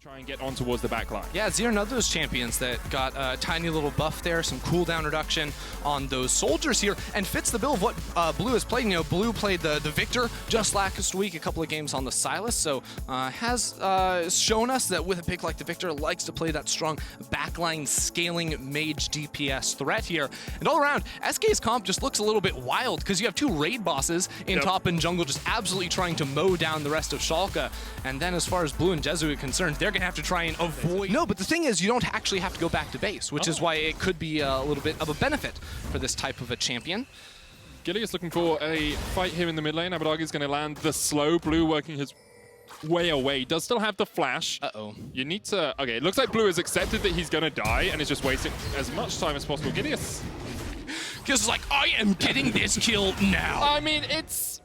try and get on towards the back line. Yeah, Azir, another of those champions that got a tiny little buff there, some cooldown reduction on those soldiers here, and fits the bill of what Blue has played. You know, Blue played the Victor just last week, a couple of games on the Silas, so has shown us that with a pick like the Victor, likes to play that strong backline scaling mage DPS threat here. And all around, SK's comp just looks a little bit wild because you have two raid bosses in top and jungle just absolutely trying to mow down the rest of Schalke. And then as far as Blue and Jezu are concerned, they're going to have to try and avoid... No, but the thing is, you don't actually have to go back to base, which is why it could be a little bit of a benefit for this type of a champion. Gilius looking for a fight here in the mid lane. Abbedagge is going to land the slow. Blue working his way away. Does still have the flash. Uh-oh. You need to... Okay, it looks like Blue has accepted that he's going to die and is just wasting as much time as possible. Gilius is like, I am getting this kill now. I mean, it's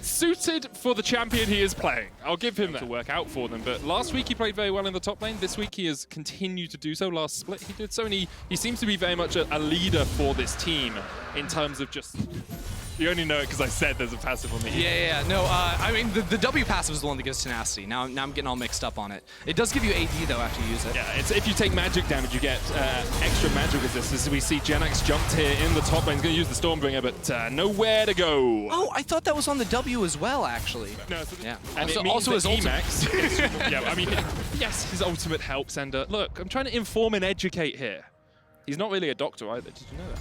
suited for the champion he is playing. I'll give him that to work out for them. But last week he played very well in the top lane. This week he has continued to do so. Last split he did so, and he seems to be very much a leader for this team in terms of just... You only know it because I said there's a passive on the E. Yeah. No, I mean, the W passive is the one that gives tenacity. Now I'm getting all mixed up on it. It does give you AD, though, after you use it. Yeah, it's if you take magic damage, you get extra magic resistance. As we see, Jenax jumped here in the top lane. He's going to use the Stormbringer, but nowhere to go. Oh, I thought that was on the W as well, actually. No, yeah. And also his ultimate. Yeah, I mean, yes, his ultimate helps. And look, I'm trying to inform and educate here. He's not really a doctor either. Did you know that?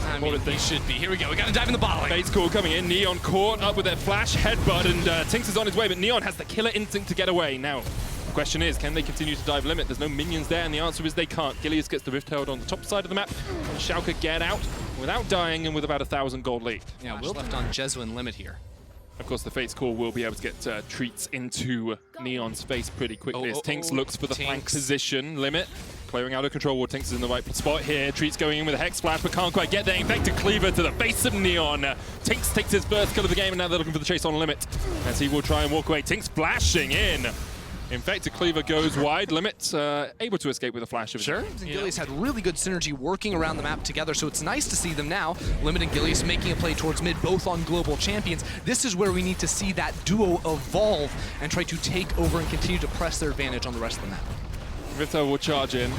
I mean, he should be. Here we go. We got to dive in the bottle. Bait's call coming in. Neon caught up with their flash headbutt, and Tynx is on his way, but Neon has the killer instinct to get away. Now, the question is, can they continue to dive limit? There's no minions there, and the answer is they can't. Gilius gets the Rift Herald on the top side of the map, and Schalke get out without dying and with about 1,000 gold lead. Yeah, Will left on Jezu and limit here. Of course, the Fate's Call will be able to get Treatz into Neon's face pretty quickly as Tynx looks for the flank position. Limit clearing out of control wall. Tynx is in the right spot here. Treatz going in with a Hex Splash, but can't quite get there. Infected Cleaver to the face of Neon. Tynx takes his first kill of the game, and now they're looking for the chase on Limit as he will try and walk away. Tynx flashing in. Infected Cleaver goes wide. Limit able to escape with a flash of his own. Gilius had really good synergy working around the map together, so it's nice to see them now. Limit and Gilius making a play towards mid, both on global champions. This is where we need to see that duo evolve and try to take over and continue to press their advantage on the rest of the map. Rifter will charge in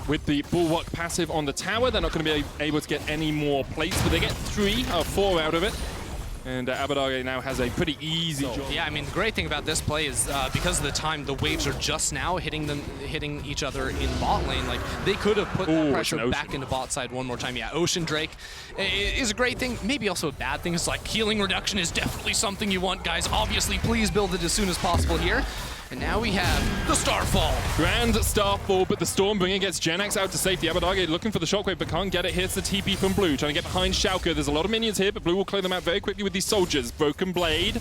with the Bulwark passive on the tower. They're not going to be able to get any more plates, but they get 4 out of it. And Abbedagge now has a pretty easy job. Yeah, I mean, the great thing about this play is because of the time the waves are just now hitting each other in bot lane, like they could have put that pressure back into bot side one more time. Yeah, Ocean Drake is a great thing. Maybe also a bad thing. It's like healing reduction is definitely something you want, guys. Obviously, please build it as soon as possible here. And now we have the Starfall. Grand Starfall, but the Stormbringer gets Jenax out to safety. Abbedagge looking for the Shockwave, but can't get it. Here's the TP from Blue, trying to get behind Schalke. There's a lot of minions here, but Blue will clear them out very quickly with these soldiers. BrokenBlade.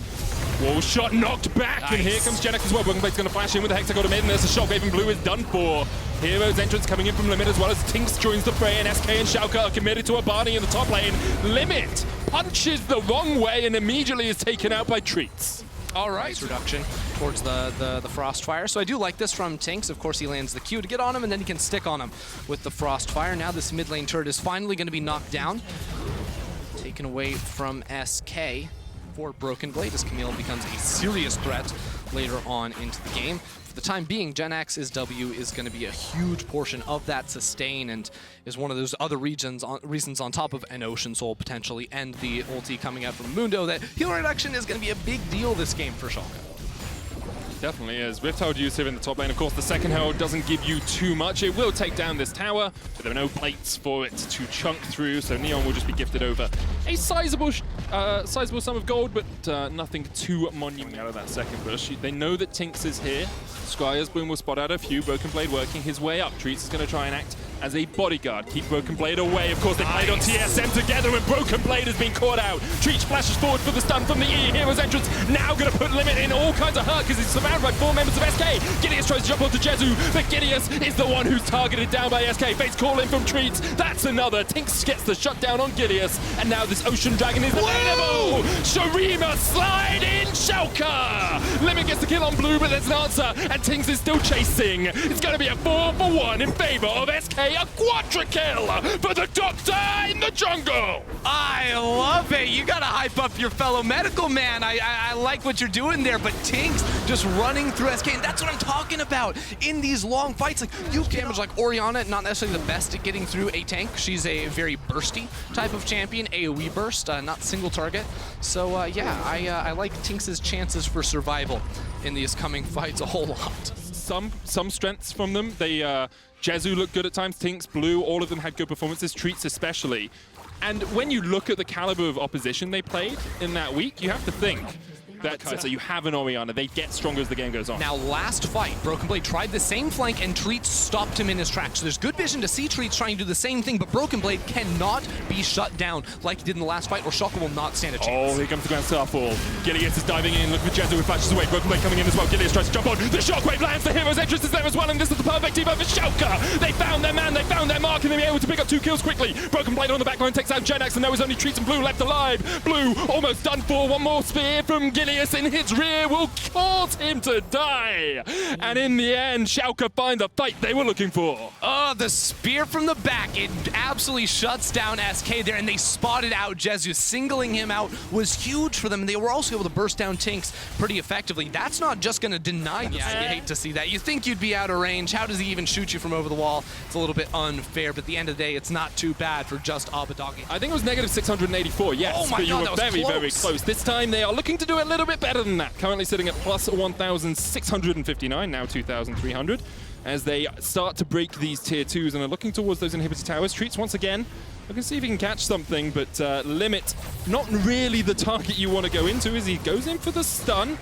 Wall shot knocked back, and here comes Jenax as well. BrokenBlade's going to flash in with the Hexagon mid, and there's a Shockwave, and Blue is done for. Hero's entrance coming in from Limit, as well as Tynx joins the fray, and SK and Schalke are committed to a Barney in the top lane. Limit punches the wrong way and immediately is taken out by Treatz. All right. Nice reduction towards the Frostfire. So I do like this from Tynx. Of course, he lands the Q to get on him, and then he can stick on him with the Frostfire. Now this mid lane turret is finally going to be knocked down. Taken away from SK for BrokenBlade as Camille becomes a serious threat later on into the game. For the time being, Jenax's W is going to be a huge portion of that sustain and is one of those other reasons on top of an Ocean Soul potentially and the ulti coming out from Mundo that heal reduction is going to be a big deal this game for Schalke. Definitely is. Rift Herald used here in the top lane. Of course, the second Herald doesn't give you too much. It will take down this tower, but there are no plates for it to chunk through, so Neon will just be gifted over a sizable sum of gold, but nothing too monumental out of that second push. They know that Tynx is here. Scryer's Bloom will spot out a few. BrokenBlade working his way up. Treatz is going to try and act as a bodyguard. Keep BrokenBlade away. Of course, they played on TSM together, and BrokenBlade has been caught out. Treatz flashes forward for the stun from the E. Hero's entrance now going to put Limit in all kinds of hurt because he's surrounded by 4 members of SK. Gilius tries to jump onto Jezu, but Gilius is the one who's targeted down by SK. Fate's call in from Treatz. That's another. Tynx gets the shutdown on Gilius, and now this Ocean Dragon is available. Shurima slide in Schalke. Limit gets the kill on Blue, but there's an answer, and Tynx is still chasing. It's going to be a 4-for-1 in favor of SK A quadra kill for the Doctor in the jungle. I love it. You gotta hype up your fellow medical man. I like what you're doing there, but Tynx just running through SK, and that's what I'm talking about in these long fights. Like, you damage like Orianna, not necessarily the best at getting through a tank. She's a very bursty type of champion, AoE burst, not single target. So yeah, I like Tynx's chances for survival in these coming fights a whole lot. Some strengths from them. They Jezu looked good at times. Tynx, Blue, all of them had good performances. Treatz especially. And when you look at the caliber of opposition they played in that week, you have to think that Kaisa, you have an Orianna, they get stronger as the game goes on. Now, last fight, BrokenBlade tried the same flank and Treatz stopped him in his tracks. So there's good vision to see Treatz trying to do the same thing, but BrokenBlade cannot be shut down like he did in the last fight, or Schalke will not stand a chance. Oh, here comes the Grand Starfall. Gilius is diving in, look for Jezu who flashes away. BrokenBlade coming in as well. Gilius tries to jump on. The shockwave lands, the hero's entrance is there as well, and this is the perfect team over Schalke. They found their man, they found their mark, and they're able to pick up 2 kills quickly. BrokenBlade on the backline takes out Jenax, and there was only Treatz and Blue left alive. Blue almost done for. One more spear from Gilius in his rear will cause him to die. And in the end, Schalke find the fight they were looking for. Oh, the spear from the back. It absolutely shuts down SK there, and they spotted out Jezu. Singling him out was huge for them, and they were also able to burst down Tynx pretty effectively. That's not just going to deny you. I hate to see that. You think you'd be out of range. How does he even shoot you from over the wall? It's a little bit unfair, but at the end of the day, it's not too bad for just Abbedagge. I think it was negative 684, yes, oh my but God, you were very, very close. This time they are looking to do a little bit better than that. Currently sitting at plus 1,659, now 2,300, as they start to break these tier 2s and are looking towards those inhibitor towers. Treatz once again, looking to see if he can catch something, but Limit, not really the target you want to go into, as he goes in for the stun.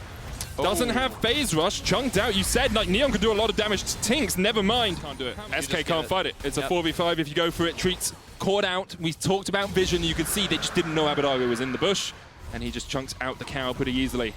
Doesn't have phase rush, chunked out. You said like Neon could do a lot of damage to Tynx, never mind. Can't do it. SK can't fight it. It's a 4v5 if you go for it. Treatz caught out. We talked about vision. You could see they just didn't know Abbedagge was in the bush, and he just chunks out the cow pretty easily.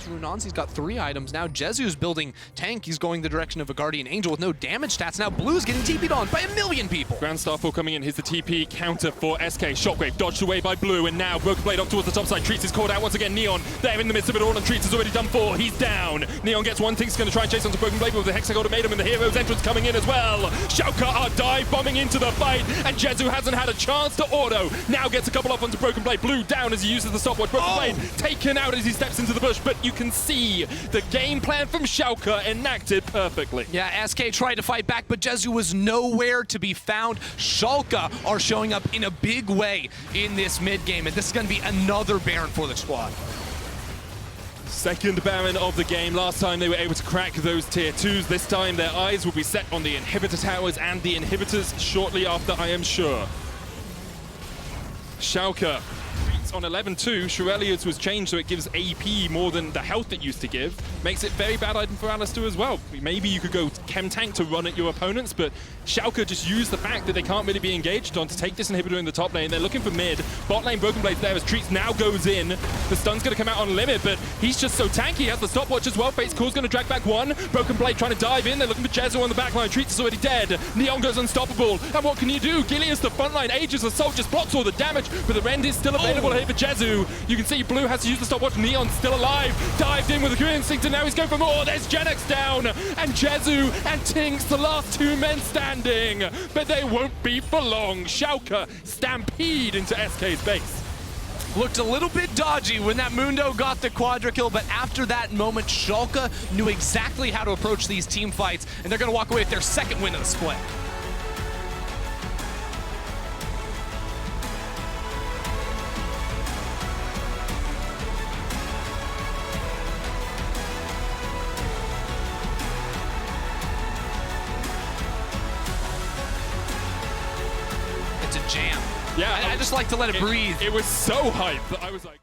Runanzi's got 3 items now. Jezu's building tank. He's going the direction of a Guardian Angel with no damage stats. Now Blue's getting TP'd on by 1,000,000 people. Grand Starfall coming in. Here's the TP counter for SK. Shockwave dodged away by Blue, and now BrokenBlade up towards the top side. Treatz is caught out once again. Neon, they're in the midst of it all, and Treatz is already done for. He's down. Neon gets one. Tynx going to try and chase onto BrokenBlade, but with the Hexagol made him, and the hero's entrance coming in as well. Schalke are dive bombing into the fight, and Jezu hasn't had a chance to auto. Now gets a couple off onto BrokenBlade. Blue down as he uses the stopwatch. BrokenBlade taken out as he steps into the bush, but you can see the game plan from Schalke enacted perfectly. Yeah, SK tried to fight back, but Jezu was nowhere to be found. Schalke are showing up in a big way in this mid game, and this is going to be another Baron for the squad. Second Baron of the game. Last time they were able to crack those tier 2s. This time their eyes will be set on the inhibitor towers and the inhibitors shortly after, I am sure. Schalke on 11-2, Shurelius was changed so it gives AP more than the health it used to give. Makes it very bad item for Alistar as well. Maybe you could go Chem Tank to run at your opponents, but Schalke just used the fact that they can't really be engaged on to take this inhibitor in the top lane. They're looking for mid. Bot lane BrokenBlade's there as Treatz now goes in. The stun's going to come out on Limit, but he's just so tanky. He has the stopwatch as well. Fate's Call's going to drag back one. BrokenBlade trying to dive in. They're looking for Jezu on the backline. Treatz is already dead. Neon goes unstoppable. And what can you do? Gilius, the frontline, Aegis Assault just blocks all the damage, but the rend is still available here for Jezu. You can see Blue has to use the stopwatch. Neon's still alive. Dived in with a Green Instinct, and now he's going for more. There's Jenax down. And Jezu and Tynx, the last 2 men standing. But they won't be for long. Schalke stampede into SK's base. Looked a little bit dodgy when that Mundo got the quadra kill, but after that moment, Schalke knew exactly how to approach these team fights, and they're going to walk away with their 2nd win of the split. Jam. Yeah, I just like to let it breathe. It was so hype that I was like...